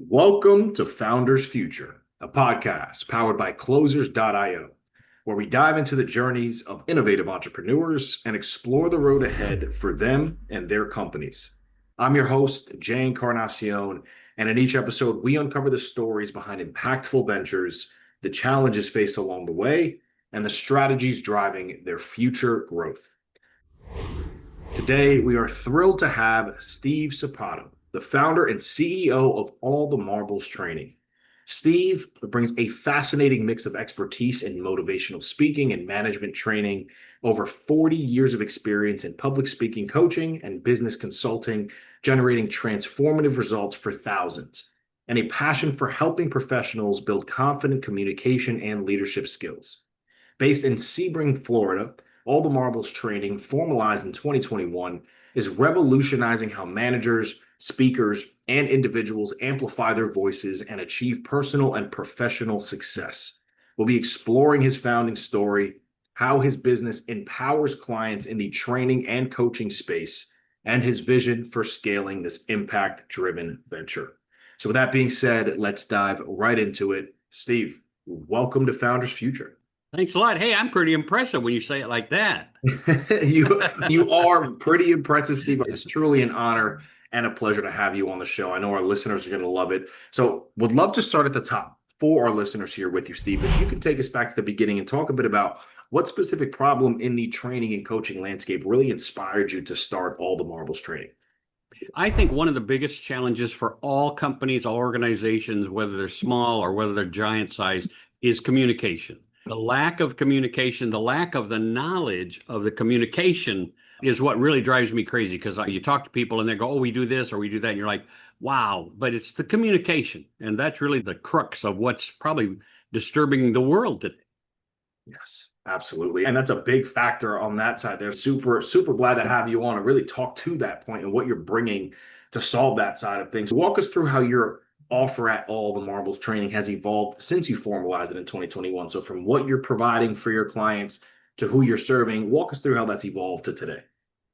Welcome to Founders Future, a podcast powered by Closers.io, where we dive into the journeys of innovative entrepreneurs and explore the road ahead for them and their companies. I'm your host, Jay Encarnacion, and in each episode, we uncover the stories behind impactful ventures, the challenges faced along the way, and the strategies driving their future growth. Today, we are thrilled to have Steve Sapato, the founder and CEO of All the Marbles Training. Steve brings a fascinating mix of expertise in motivational speaking and management training, over 40 years of experience in public speaking coaching and business consulting, generating transformative results for thousands, and a passion for helping professionals build confident communication and leadership skills. Based in Sebring, Florida, All the Marbles Training, formalized in 2021, is revolutionizing how managers, speakers, and individuals amplify their voices and achieve personal and professional success. We'll be exploring his founding story, how his business empowers clients in the training and coaching space, and his vision for scaling this impact-driven venture. So with that being said, let's dive right into it. Steve, welcome to Founders Future. Thanks a lot. Hey, I'm pretty impressive when you say it like that. You are pretty impressive, Steve. It's truly an honor and a pleasure to have you on the show. I know our listeners are going to love it. So would love to start at the top for our listeners here with you, Steve. If you could take us back to the beginning and talk a bit about what specific problem in the training and coaching landscape really inspired you to start All the Marbles Training. I think one of the biggest challenges for all companies, all organizations, whether they're small or whether they're giant size, is communication. The lack of communication, the lack of the knowledge of the communication is what really drives me crazy, because you talk to people and they go, oh, we do this or we do that. And you're like, wow, but it's the communication. And that's really the crux of what's probably disturbing the world today. Yes, absolutely. And that's a big factor on that side there. Super, super glad to have you on and really talk to that point and what you're bringing to solve that side of things. Walk us through how your offer at All the Marbles Training has evolved since you formalized it in 2021. So from what you're providing for your clients to who you're serving, walk us through how that's evolved to today.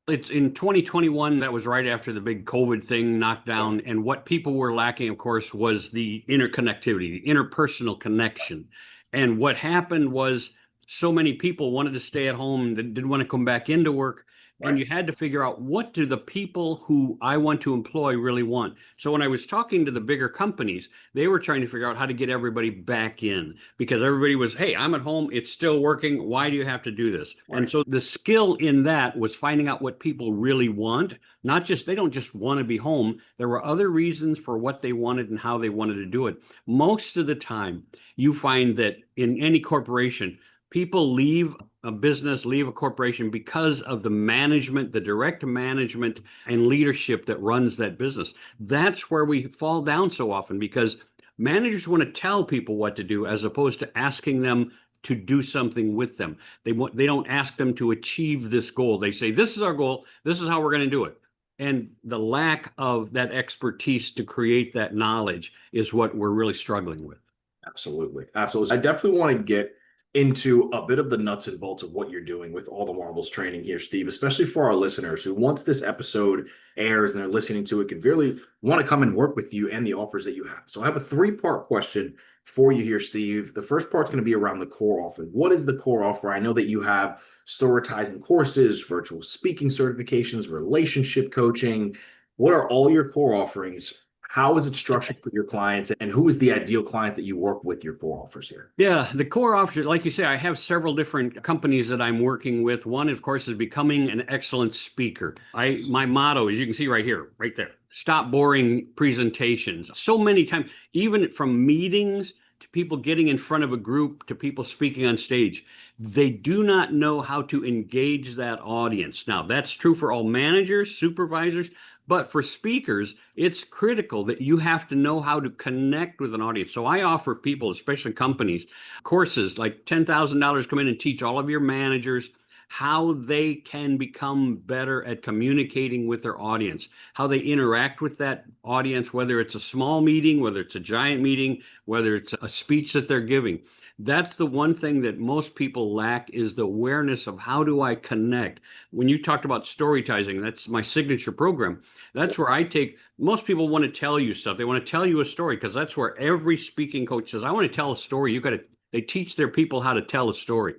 It's in 2021, that was right after the big COVID thing knocked down. And what people were lacking, of course, was the interconnectivity, the interpersonal connection. And what happened was so many people wanted to stay at home, that didn't want to come back into work. And you had to figure out, what do the people who I want to employ really want? So when I was talking to the bigger companies, they were trying to figure out how to get everybody back in, because everybody was, hey, I'm at home, it's still working. Why do you have to do this? Right. And so the skill in that was finding out what people really want. Not just, they don't just want to be home. There were other reasons for what they wanted and how they wanted to do it. Most of the time, you find that in any corporation, people leave a business, leave a corporation because of the management, the direct management and leadership that runs that business. That's where we fall down so often, because managers want to tell people what to do as opposed to asking them to do something with them. They don't ask them to achieve this goal. They say, this is our goal, this is how we're going to do it. And the lack of that expertise to create that knowledge is what we're really struggling with. Absolutely. Absolutely. I definitely want to get into a bit of the nuts and bolts of what you're doing with All the Marbles Training here, Steve, especially for our listeners who, once this episode airs and they're listening to it, could really want to come and work with you and the offers that you have. So I have a three-part question for you here, Steve. The first part's going to be around the core offer. What is the core offer? I know that you have storytizing courses, virtual speaking certifications, relationship coaching. What are all your core offerings? How is it structured for your clients, and who is the ideal client that you work with your core offers here? Yeah, the core offers, like you say, I have several different companies that I'm working with. One, of course, is becoming an excellent speaker. My motto, as you can see right here, right there, stop boring presentations. So many times, even from meetings to people getting in front of a group to people speaking on stage, they do not know how to engage that audience. Now, that's true for all managers, supervisors, but for speakers, it's critical that you have to know how to connect with an audience. So I offer people, especially companies, courses like $10,000, come in and teach all of your managers how they can become better at communicating with their audience, how they interact with that audience, whether it's a small meeting, whether it's a giant meeting, whether it's a speech that they're giving. That's the one thing that most people lack is the awareness of how do I connect. When you talked about storytizing, that's my signature program. That's where I take, most people want to tell you stuff. They want to tell you a story because that's where every speaking coach says, I want to tell a story. You got to, they teach their people how to tell a story.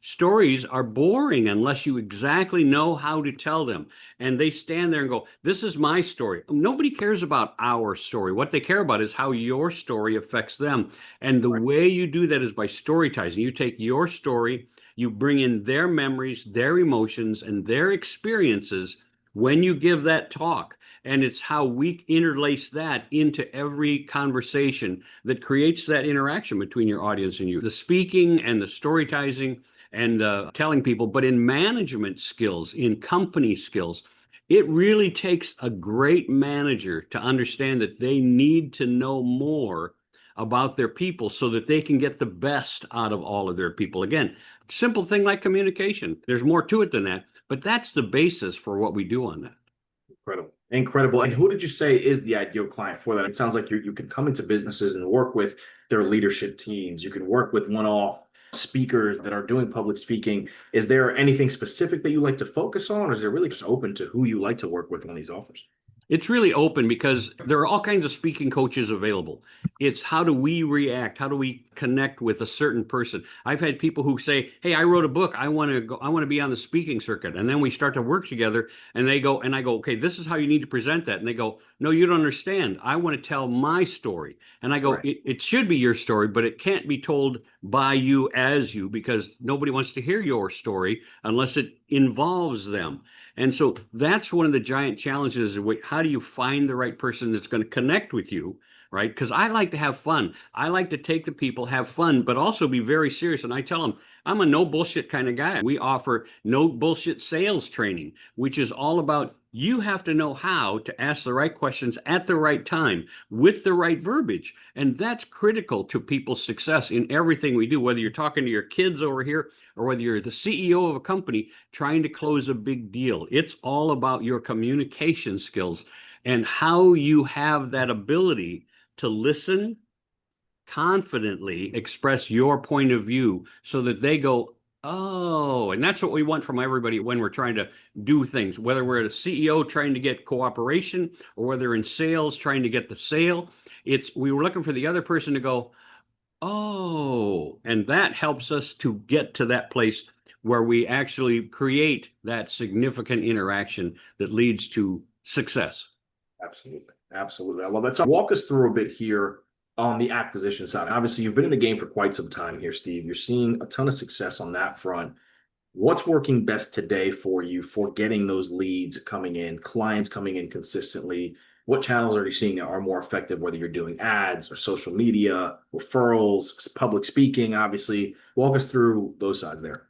Stories are boring unless you exactly know how to tell them. And they stand there and go, this is my story. Nobody cares about our story. What they care about is how your story affects them. And the Right. way you do that is by storytizing. You take your story, you bring in their memories, their emotions, and their experiences when you give that talk. And it's how we interlace that into every conversation that creates that interaction between your audience and you. The speaking and the storytizing and telling people, but in management skills, in company skills, it really takes a great manager to understand that they need to know more about their people so that they can get the best out of all of their people. Again, simple thing like communication. There's more to it than that, but that's the basis for what we do on that. Incredible. Incredible. And who did you say is the ideal client for that? It sounds like you can come into businesses and work with their leadership teams. You can work with one-off speakers that are doing public speaking. Is there anything specific that you like to focus on, or is it really just open to who you like to work with on these offers? It's really open because there are all kinds of speaking coaches available. It's how do we react? How do we connect with a certain person? I've had people who say, "Hey, I wrote a book. I want to go. I want to be on the speaking circuit." And then we start to work together, and they go, and I go, "Okay, this is how you need to present that." And they go, "No, you don't understand. I want to tell my story." And I go, Right. it should be your story, but it can't be told by you as you because nobody wants to hear your story unless it involves them." And so that's one of the giant challenges. How do you find the right person that's going to connect with you? Right? Because I like to have fun. I like to take the people, have fun, but also be very serious. And I tell them, I'm a no bullshit kind of guy. We offer no bullshit sales training, which is all about you have to know how to ask the right questions at the right time with the right verbiage. And that's critical to people's success in everything we do, whether you're talking to your kids over here or whether you're the CEO of a company trying to close a big deal. It's all about your communication skills and how you have that ability to listen confidently, express your point of view so that they go, oh, and that's what we want from everybody when we're trying to do things, whether we're a CEO trying to get cooperation or whether in sales trying to get the sale. It's we were looking for the other person to go, oh, and that helps us to get to that place where we actually create that significant interaction that leads to success. Absolutely. Absolutely. I love that. So walk us through a bit here on the acquisition side. Obviously, you've been in the game for quite some time here, Steve. You're seeing a ton of success on that front. What's working best today for you for getting those leads coming in, clients coming in consistently? What channels are you seeing that are more effective, whether you're doing ads or social media, referrals, public speaking, obviously? Walk us through those sides there.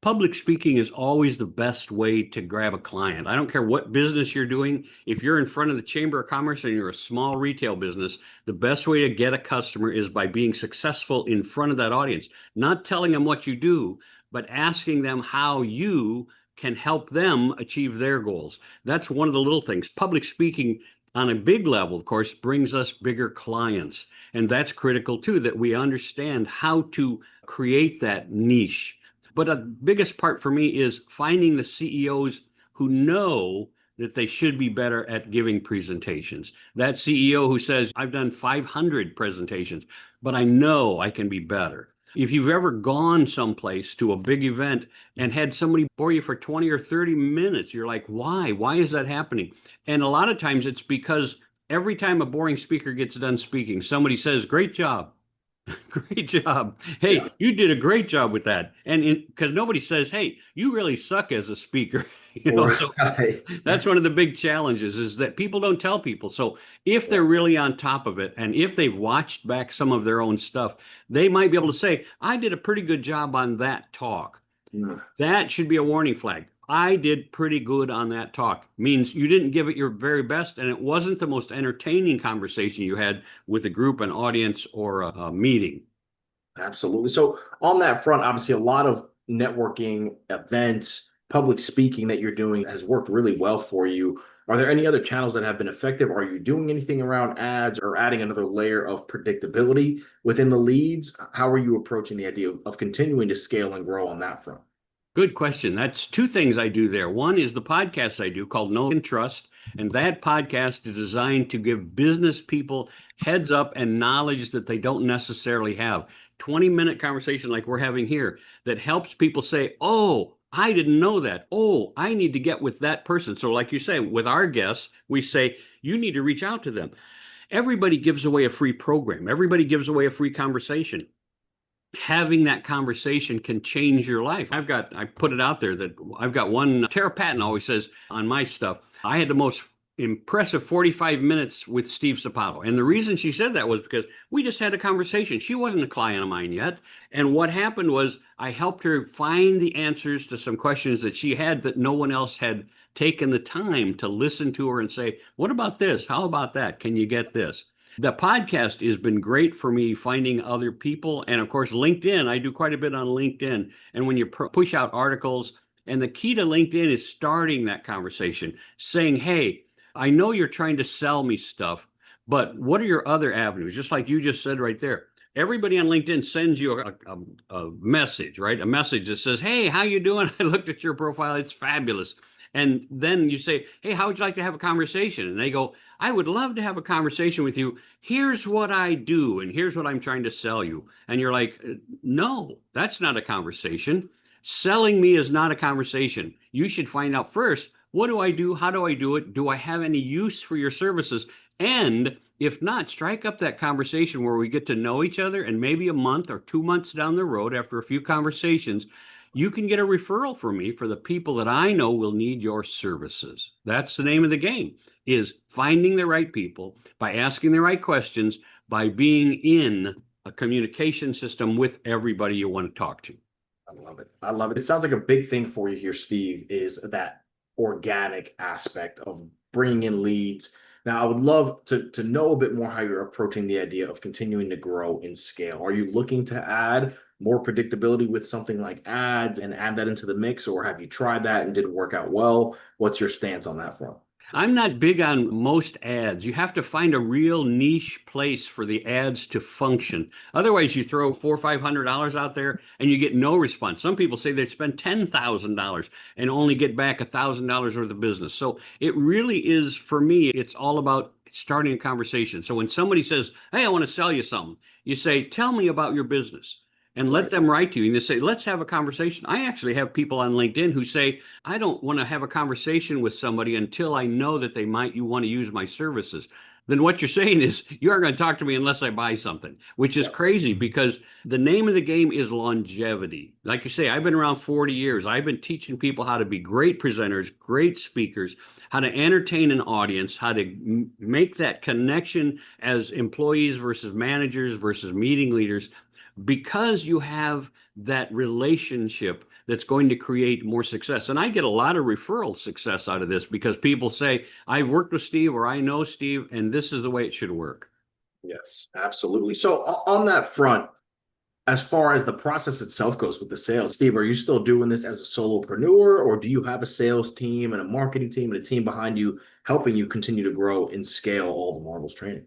Public speaking is always the best way to grab a client. I don't care what business you're doing. If you're in front of the Chamber of Commerce and you're a small retail business, the best way to get a customer is by being successful in front of that audience, not telling them what you do, but asking them how you can help them achieve their goals. That's one of the little things. Public speaking on a big level, of course, brings us bigger clients. And that's critical too, that we understand how to create that niche. But the biggest part for me is finding the CEOs who know that they should be better at giving presentations. That CEO who says, I've done 500 presentations, but I know I can be better. If you've ever gone someplace to a big event and had somebody bore you for 20 or 30 minutes, you're like, why? Why is that happening? And a lot of times it's because every time a boring speaker gets done speaking, somebody says, great job. Great job. Yeah. Hey, you did a great job with that. And because nobody says, hey, you really suck as a speaker. So Right. that's one of the big challenges is that people don't tell people. So if they're really on top of it and if they've watched back some of their own stuff, they might be able to say, I did a pretty good job on that talk. Yeah. That should be a warning flag. I did pretty good on that talk. Means you didn't give it your very best, and it wasn't the most entertaining conversation you had with a group, an audience, or a meeting. Absolutely. So on that front, obviously a lot of networking events, public speaking that you're doing has worked really well for you. Are there any other channels that have been effective? Are you doing anything around ads or adding another layer of predictability within the leads? How are you approaching the idea of continuing to scale and grow on that front? Good question. That's two things I do there. One is the podcast I do called Know and Trust. And that podcast is designed to give business people heads up and knowledge that they don't necessarily have. 20-minute conversation like we're having here that helps people say, oh, I didn't know that. Oh, I need to get with that person. So, like you say, with our guests, we say, you need to reach out to them. Everybody gives away a free program, everybody gives away a free conversation. Having that conversation can change your life. I put it out there that I've got one, Tara Patton always says on my stuff, I had the most impressive 45 minutes with Steve Sapato. And the reason she said that was because we just had a conversation. She wasn't a client of mine yet. And what happened was I helped her find the answers to some questions that she had that no one else had taken the time to listen to her and say, what about this? How about that? Can you get this? The podcast has been great for me finding other people. And of course, LinkedIn, I do quite a bit on LinkedIn. And when you push out articles, and the key to LinkedIn is starting that conversation, saying, hey, I know you're trying to sell me stuff, but what are your other avenues? Just like you just said right there. Everybody on LinkedIn sends you a message, right? A message that says, hey, how you doing? I looked at your profile. It's fabulous. And then you say, hey, how would you like to have a conversation? And they go, I would love to have a conversation with you. Here's what I do, and here's what I'm trying to sell you. And you're like, no, that's not a conversation. Selling me is not a conversation. You should find out first, what do I do? How do I do it? Do I have any use for your services? And if not, strike up that conversation where we get to know each other, and maybe a month or 2 months down the road, after a few conversations, you can get a referral from me for the people that I know will need your services. That's the name of the game, is finding the right people by asking the right questions, by being in a communication system with everybody you want to talk to. I love it. I love it. It sounds like a big thing for you here, Steve, is that organic aspect of bringing in leads. Now, I would love to know a bit more how you're approaching the idea of continuing to grow in scale. Are you looking to add more predictability with something like ads and add that into the mix, or have you tried that and didn't work out well? What's your stance on that front? I'm not big on most ads. You have to find a real niche place for the ads to function. Otherwise, you throw $400 or $500 out there and you get no response. Some people say they spend $10,000 and only get back $1,000 worth of business. So it really is, for me, it's all about starting a conversation. So when somebody says, hey, I want to sell you something, you say, tell me about your business. And let them write to you and they say, let's have a conversation. I actually have people on LinkedIn who say, I don't want to have a conversation with somebody until I know that you want to use my services. Then what you're saying is you aren't going to talk to me unless I buy something, which is crazy because the name of the game is longevity. Like you say, I've been around 40 years. I've been teaching people how to be great presenters, great speakers, how to entertain an audience, how to make that connection as employees versus managers versus meeting leaders, because you have that relationship that's going to create more success. And I get a lot of referral success out of this because people say, I've worked with Steve or I know Steve, and this is the way it should work. Yes, absolutely. So on that front, as far as the process itself goes with the sales, Steve, are you still doing this as a solopreneur, or do you have a sales team and a marketing team and a team behind you helping you continue to grow and scale all the Marbles training?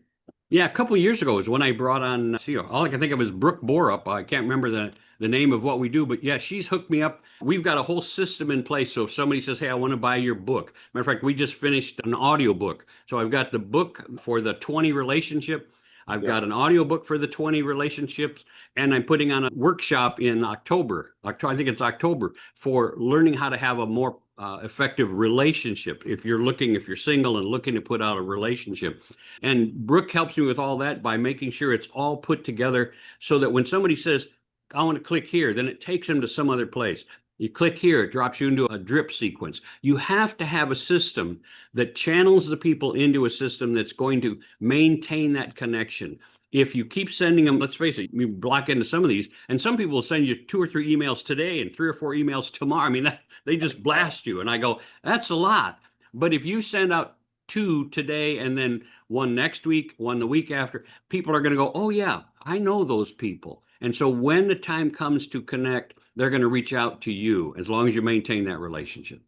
Yeah, a couple of years ago is when I brought on, all I can think of is Brooke Borup. I can't remember the name of what we do, but yeah, she's hooked me up. We've got a whole system in place. So if somebody says, hey, I want to buy your book. Matter of fact, we just finished an audio book. So I've got the book for the 20 relationship. I've got an audio book for the 20 relationships, and I'm putting on a workshop in October. I think it's October, for learning how to have a more effective relationship. If you're single and looking to put out a relationship. And Brooke helps me with all that by making sure it's all put together so that when somebody says, I want to click here, then it takes them to some other place. You click here, it drops you into a drip sequence. You have to have a system that channels the people into a system that's going to maintain that connection. If you keep sending them, let's face it, you block into some of these, and some people will send you 2 or 3 emails today and 3 or 4 emails tomorrow. I mean, they just blast you. And I go, that's a lot. But if you send out 2 today and then 1 next week, 1 the week after, people are going to go, oh yeah, I know those people. And so when the time comes to connect, they're going to reach out to you as long as you maintain that relationship.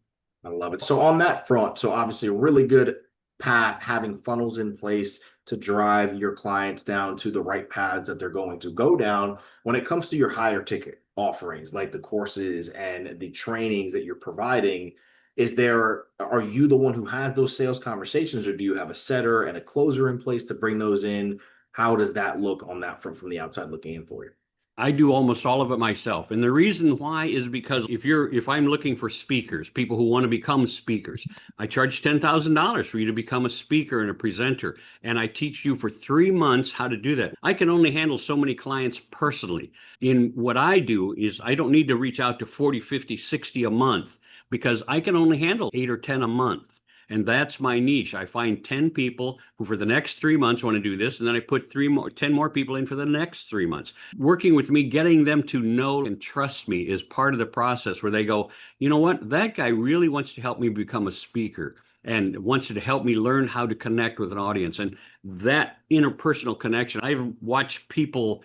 I love it. So on that front, so obviously a really good path, having funnels in place to drive your clients down to the right paths that they're going to go down. When it comes to your higher ticket offerings, like the courses and the trainings that you're providing, are you the one who has those sales conversations, or do you have a setter and a closer in place to bring those in? How does that look on that front from the outside looking in for you? I do almost all of it myself. And the reason why is because if I'm looking for speakers, people who want to become speakers, I charge $10,000 for you to become a speaker and a presenter. And I teach you for 3 months how to do that. I can only handle so many clients personally. In what I do is I don't need to reach out to 40, 50, 60 a month because I can only handle 8 or 10 a month. And that's my niche. I find 10 people who for the next 3 months want to do this, and then I put 10 more people in for the next 3 months. Working with me, getting them to know and trust me is part of the process where they go, you know what, that guy really wants to help me become a speaker and wants to help me learn how to connect with an audience. And that interpersonal connection, I've watched people.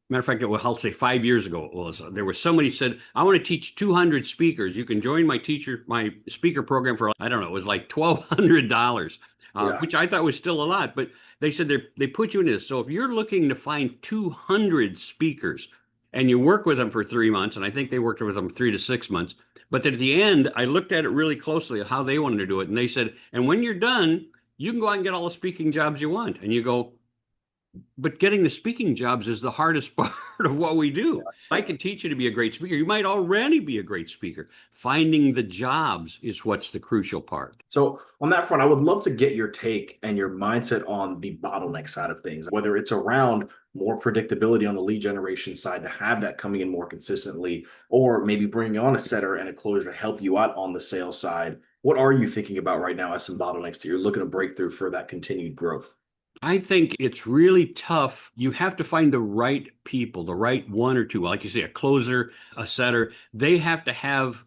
Matter of fact, I'll say 5 years ago, it was there was somebody said, I want to teach 200 speakers. You can join my speaker program for, I don't know, it was like $1,200, Yeah. which I thought was still a lot. But they said they put you into this. So if you're looking to find 200 speakers and you work with them for 3 months, and I think they worked with them 3 to 6 months, but at the end, I looked at it really closely at how they wanted to do it. And they said, and when you're done, you can go out and get all the speaking jobs you want. And you go, but getting the speaking jobs is the hardest part of what we do. I can teach you to be a great speaker. You might already be a great speaker. Finding the jobs is what's the crucial part. So on that front, I would love to get your take and your mindset on the bottleneck side of things, whether it's around more predictability on the lead generation side to have that coming in more consistently, or maybe bringing on a setter and a closer to help you out on the sales side. What are you thinking about right now as some bottlenecks that you're looking to break through for that continued growth? I think it's really tough. You have to find the right people, the right one or two, like you say, a closer, a setter. They have to have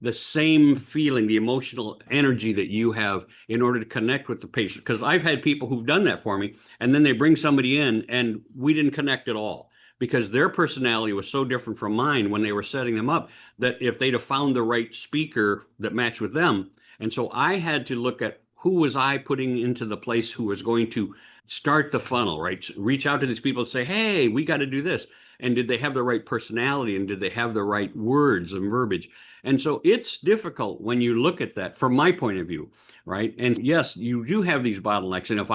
the same feeling, the emotional energy that you have in order to connect with the patient. Because I've had people who've done that for me, and then they bring somebody in, and we didn't connect at all because their personality was so different from mine when they were setting them up that if they'd have found the right speaker that matched with them. And so I had to look at who was I putting into the place who was going to start the funnel, right? Reach out to these people and say, hey, we got to do this. And did they have the right personality and did they have the right words and verbiage? And so it's difficult when you look at that from my point of view, right? And yes, you do have these bottlenecks. And if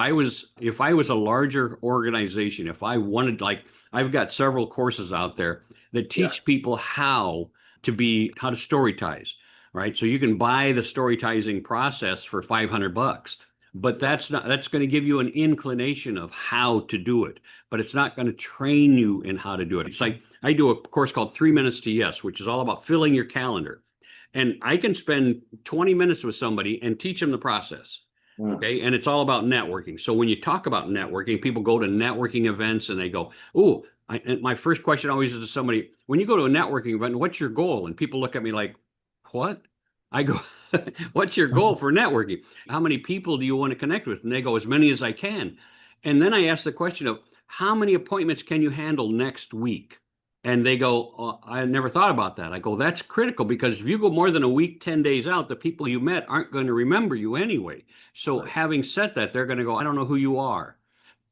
I was a larger organization, if I wanted, like, I've got several courses out there that Yeah. teach people how to storytize, right? So you can buy the storytizing process for $500, but that's going to give you an inclination of how to do it, but it's not going to train you in how to do it. It's like I do a course called 3 Minutes to Yes, which is all about filling your calendar. And I can spend 20 minutes with somebody and teach them the process. Mm. Okay. And it's all about networking. So when you talk about networking, people go to networking events and they go, oh, and my first question always is to somebody, when you go to a networking event, what's your goal? And people look at me like, what? I go, what's your goal for networking? How many people do you want to connect with? And they go, as many as I can. And then I ask the question of, how many appointments can you handle next week? And they go, oh, I never thought about that. I go, that's critical because if you go more than a week, 10 days out, the people you met aren't going to remember you anyway. So Right. having said that, they're going to go, I don't know who you are.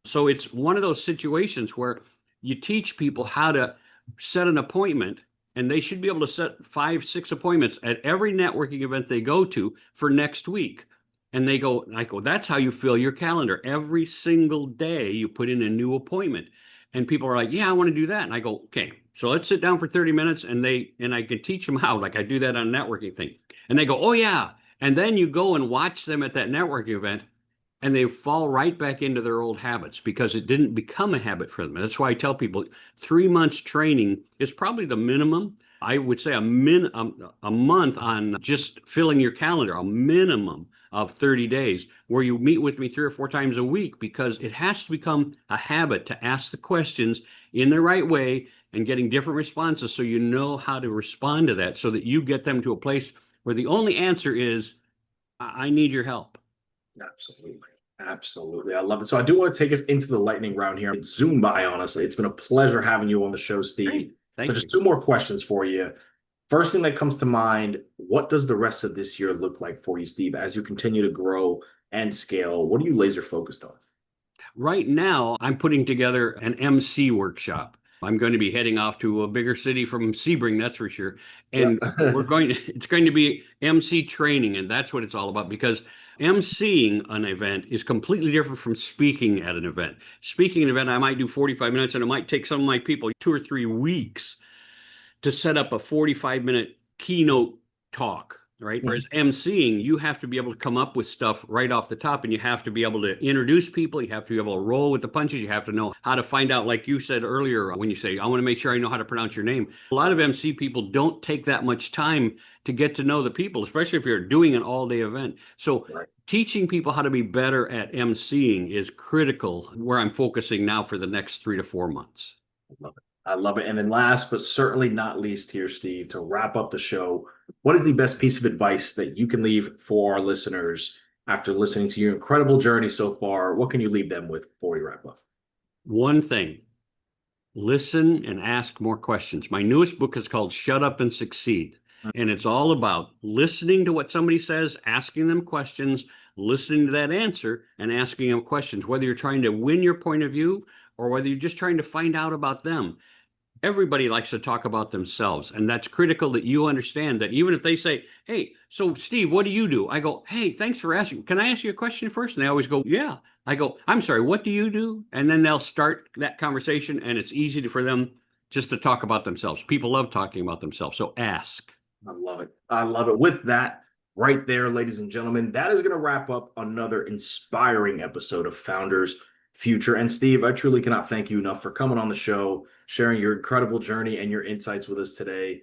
So it's one of those situations where you teach people how to set an appointment, and they should be able to set 5, 6 appointments at every networking event they go to for next week. And I go, that's how you fill your calendar. Every single day you put in a new appointment. And people are like, yeah, I want to do that. And I go, okay, so let's sit down for 30 minutes and I can teach them how, like I do that on a networking thing. And they go, oh yeah. And then you go and watch them at that networking event and they fall right back into their old habits because it didn't become a habit for them. That's why I tell people 3 months training is probably the minimum. I would say a month on just filling your calendar, a minimum of 30 days where you meet with me 3 or 4 times a week because it has to become a habit to ask the questions in the right way and getting different responses so you know how to respond to that so that you get them to a place where the only answer is, I need your help. Absolutely. Absolutely. I love it. So I do want to take us into the lightning round here. It's zoomed by, honestly. It's been a pleasure having you on the show, Steve. Great. So Thank just you. two more questions for you. First thing that comes to mind, what does the rest of this year look like for you, Steve, as you continue to grow and scale? What are you laser focused on? Right now, I'm putting together an MC workshop. I'm going to be heading off to a bigger city from Sebring, that's for sure. Yeah. And it's going to be MC training, and that's what it's all about because MCing an event is completely different from speaking at an event. Speaking at an event, I might do 45 minutes, and it might take some of my people 2 or 3 weeks to set up a 45-minute keynote talk, right? Whereas emceeing, you have to be able to come up with stuff right off the top, and you have to be able to introduce people. You have to be able to roll with the punches. You have to know how to find out, like you said earlier, when you say, I want to make sure I know how to pronounce your name. A lot of MC people don't take that much time to get to know the people, especially if you're doing an all-day event. So Right. teaching people how to be better at emceeing is critical, where I'm focusing now for the next 3 to 4 months. I love it. I love it. And then last but certainly not least here, Steve, to wrap up the show, what is the best piece of advice that you can leave for our listeners after listening to your incredible journey so far? What can you leave them with before we wrap up? One thing, listen and ask more questions. My newest book is called Shut Up and Succeed. And it's all about listening to what somebody says, asking them questions, listening to that answer, and asking them questions, whether you're trying to win your point of view or whether you're just trying to find out about them. Everybody likes to talk about themselves, and that's critical that you understand that even if they say, hey, so Steve, what do you do? I go, hey, thanks for asking. Can I ask you a question first? And they always go, yeah. I go, I'm sorry, what do you do? And then they'll start that conversation, and it's easy for them just to talk about themselves. People love talking about themselves, so ask. I love it. I love it. With that, right there, ladies and gentlemen, that is going to wrap up another inspiring episode of Founders Future. And Steve, I truly cannot thank you enough for coming on the show, sharing your incredible journey and your insights with us today.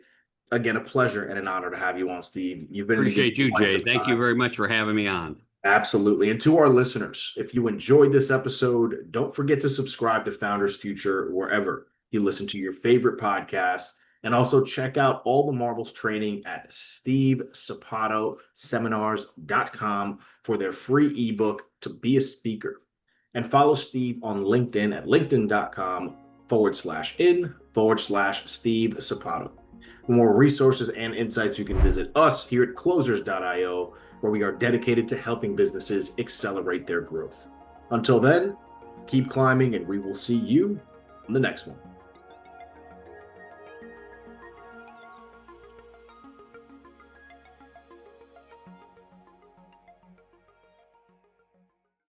Again, a pleasure and an honor to have you on, Steve. You've been in the game Appreciate you, for quite Jay. some Thank you time. very much for having me on. Absolutely. And to our listeners, if you enjoyed this episode, don't forget to subscribe to Founders Future wherever you listen to your favorite podcasts. And also check out all the Marvels training at stevesapatoseminars.com for their free ebook to be a speaker. And follow Steve on LinkedIn at linkedin.com/in/Steve Sapato. For more resources and insights, you can visit us here at closers.io, where we are dedicated to helping businesses accelerate their growth. Until then, keep climbing, and we will see you on the next one.